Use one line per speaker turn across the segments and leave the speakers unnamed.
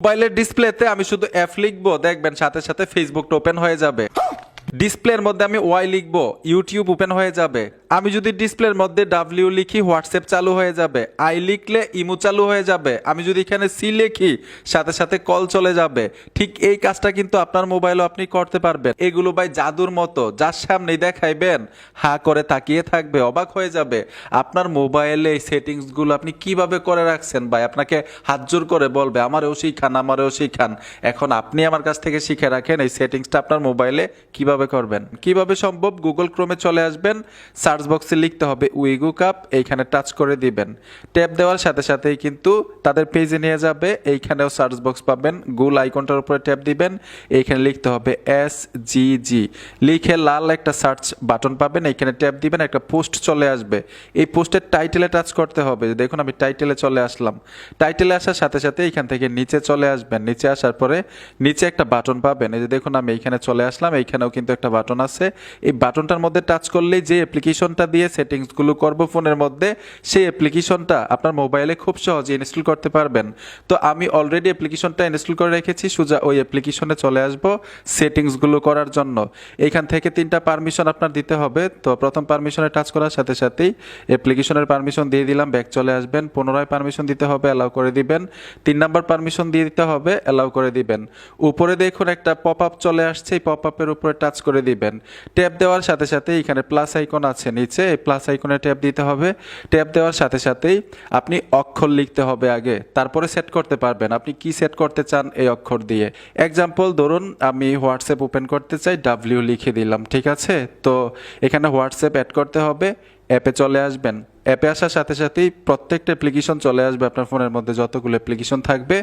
মোবাইলের ডিসপ্লেতে আমি শুধু এফ লিখবো, দেখবেন সাথে সাথে ফেসবুকটা ওপেন হয়ে যাবে। ডিসপ্লের মধ্যে আমি ওয়াই লিখবো, ইউটিউব ওপেন হয়ে যাবে। আমি যদি ডিসপ্লের মধ্যে ডাব্লিউ লিখি, হোয়াটসঅ্যাপ চালু হয়ে যাবে। আই লিখলে ইমো চালু হয়ে যাবে। আমি যদি এখানে সি লিখি, সাথে সাথে কল চলে যাবে। ঠিক এই কাজটা কিন্তু আপনার মোবাইলও আপনি করতে পারবেন। এগুলো ভাই জাদুর মতো, যার সামনেই দেখাইবেন হা করে তাকিয়ে থাকবে, অবাক হয়ে যাবে। আপনার মোবাইলে এই সেটিংসগুলো আপনি কিভাবে করে রাখছেন ভাই, আপনাকে হাত জোর করে বলবে আমারও শিখান, আমারও শিখান। এখন আপনি আমার কাছ থেকে শিখে রাখেন এই সেটিংসটা আপনার মোবাইলে কিভাবে করবেন। কিভাবে সম্ভব, গুগল ক্রোমে চলে আসবেন, সার্চ বক্সে লিখতে হবে উইগু কাপ, এইখানে টাচ করে দিবেন। ট্যাপ দেওয়ার সাথে সাথেই কিন্তু তাদের পেজে নিয়ে যাবে। এইখানেও সার্চ বক্স পাবেন, গুগল আইকনটার উপরে ট্যাপ দিবেন, এইখানে লিখতে হবে SGG, লিখে লাল একটা সার্চ বাটন পাবেন, এইখানে ট্যাপ দিবেন, একটা পোস্ট চলে আসবে। এই পোস্টের টাইটেলে টাচ করতে হবে। দেখুন আমি টাইটেলে চলে আসলাম। টাইটেলে আসার সাথে সাথে এইখান থেকে নিচে চলে আসবেন। নিচে আসার পরে নিচে একটা বাটন পাবেন। এই যে দেখুন আমি এইখানে চলে আসলাম, এইখানেও কিন্তু একটা বাটন আছে। এই বাটনটার মধ্যে টাচ করলেই যে অ্যাপ্লিকেশনটা দিয়ে সেটিংসগুলো করব ফোনের মধ্যে, সেই অ্যাপ্লিকেশনটা আপনার মোবাইলে খুব সহজে ইনস্টল করতে পারবেন। তো আমি অলরেডি অ্যাপ্লিকেশনটা ইনস্টল করে রেখেছি, সোজা ওই অ্যাপ্লিকেশনে চলে আসব সেটিংসগুলো করার জন্য। এইখান থেকে 3টা পারমিশন আপনার দিতে হবে। তো প্রথম পারমিশনে টাচ করার সাথে সাথেই অ্যাপ্লিকেশনের পারমিশন দিয়ে দিলাম, ব্যাক চলে আসবেন। পুনরায় পারমিশন দিতে হবে, অ্যালাউ করে দিবেন। 3 নাম্বার পারমিশন দিয়ে দিতে হবে, অ্যালাউ করে দিবেন। উপরে দেখুন একটা পপ আপ চলে আসছে, এই পপ আপের উপরে টাচ করে দিবেন। ট্যাপ দেওয়ার সাথে সাথে এখানে প্লাস আইকন আছে নিচে, এই প্লাস আইকনে ট্যাপ দিতে হবে। ট্যাপ দেওয়ার সাথে সাথেই আপনি অক্ষর লিখতে হবে আগে, তারপরে সেট করতে পারবেন আপনি কি সেট করতে চান এই অক্ষর দিয়ে। এক্সাম্পল ধরুন আমি হোয়াটসঅ্যাপ ওপেন করতে চাই, ডাব্লিউ লিখে দিলাম, ঠিক আছে। তো এখানে হোয়াটসঅ্যাপ অ্যাড করতে হবে, অ্যাপে চলে আসবেন। অ্যাপে আসার সাথে সাথেই প্রত্যেকটা অ্যাপ্লিকেশন চলে আসবে আপনার ফোনের মধ্যে, যতগুলো অ্যাপ্লিকেশন থাকবে।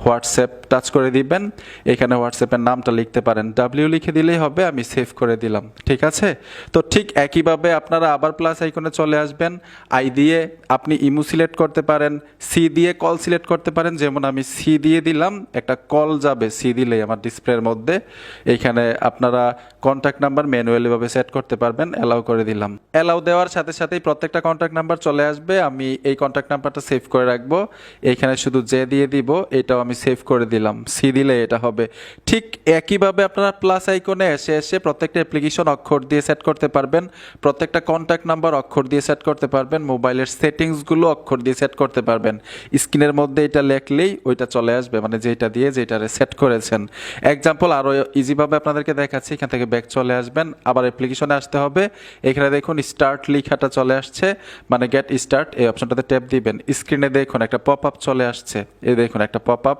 হোয়াটসঅ্যাপ টাচ করে দিবেন, এখানে হোয়াটসঅ্যাপের নামটা লিখতে পারেন, ডাব্লিউ লিখে দিলেই হবে। আমি সেভ করে দিলাম, ঠিক আছে। তো ঠিক একইভাবে আপনারা আবার প্লাস আইকনে চলে আসবেন। আই দিয়ে আপনি ইমো সিলেক্ট করতে পারেন, সি দিয়ে কল সিলেক্ট করতে পারেন। যেমন আমি সি দিয়ে দিলাম, একটা কল যাবে সি দিলেই আমার ডিসপ্লের মধ্যে। এইখানে আপনারা কন্ট্যাক্ট নাম্বার ম্যানুয়ালিভাবে সেট করতে পারবেন, অ্যালাউ করে দিলাম। অ্যালাউ দেওয়ার সাথে সাথেই প্রত্যেকটা কন্ট্যাক্ট নাম্বার চলে আসবে। আমি এই কন্ট্যাক্ট নাম্বারটা সেভ করে রাখবো, এইখানে শুধু জে দিয়ে দিব, এটাও আমি সেভ করে দিলাম, সি দিলে এটা হবে। ঠিক একইভাবে আপনারা প্লাস আইকনে এসে এসে প্রত্যেকটা অ্যাপ্লিকেশন অক্ষর দিয়ে সেট করতে পারবেন, প্রত্যেকটা কন্ট্যাক্ট নাম্বার অক্ষর দিয়ে সেট করতে পারবেন, মোবাইলের সেটিংসগুলো অক্ষর দিয়ে সেট করতে পারবেন। স্ক্রিনের মধ্যে এটা লেখলেই ওইটা চলে আসবে, মানে যেটা দিয়ে যেটারে সেট করেছেন। এক্সাম্পল আরও ইজিভাবে আপনাদেরকে দেখাচ্ছি। এখান থেকে ব্যাক চলে আসবেন, আবার অ্যাপ্লিকেশনে আসতে হবে। এখানে দেখুন স্টার্ট লেখাটা চলে আসছে, মানে গেট স্টার্ট, এই অপশনটাতে ট্যাপ দিবেন। স্ক্রিনে দেখুন একটা পপ আপ চলে আসছে, এই দেখুন একটা পপ আপ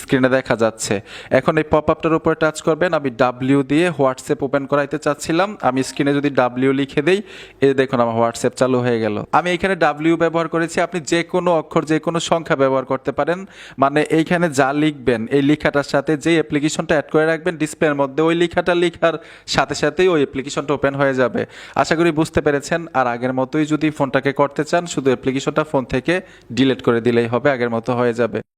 স্ক্রিনে দেখা যাচ্ছে। এখন এই পপ আপটার উপরে টাচ করবেন। আমি ডাব্লিউ দিয়ে হোয়াটসঅ্যাপ ওপেন করাইতে চাচ্ছিলাম, আমি স্ক্রিনে যদি ডাব্লিউ লিখে দেই, এই দেখুন আমার হোয়াটসঅ্যাপ চালু হয়ে গেল। আমি এখানে ডাব্লিউ ব্যবহার করেছি, আপনি যে কোনো অক্ষর যে কোনো সংখ্যা ব্যবহার করতে পারেন। মানে এইখানে যা লিখবেন এই লেখাটার সাথে যে অ্যাপ্লিকেশনটা অ্যাড করে রাখবেন ডিসপ্লের মধ্যে, ওই লেখাটা লেখার সাথে সাথেই ওই অ্যাপ্লিকেশনটা ওপেন হয়ে যাবে। আশা করি বুঝতে পেরেছেন। আর আগের মতোই যদি ফোনটাকে করতে চান, শুধু অ্যাপ্লিকেশনটা ফোন থেকে ডিলিট করে দিলেই হবে, আগের মতো হয়ে যাবে।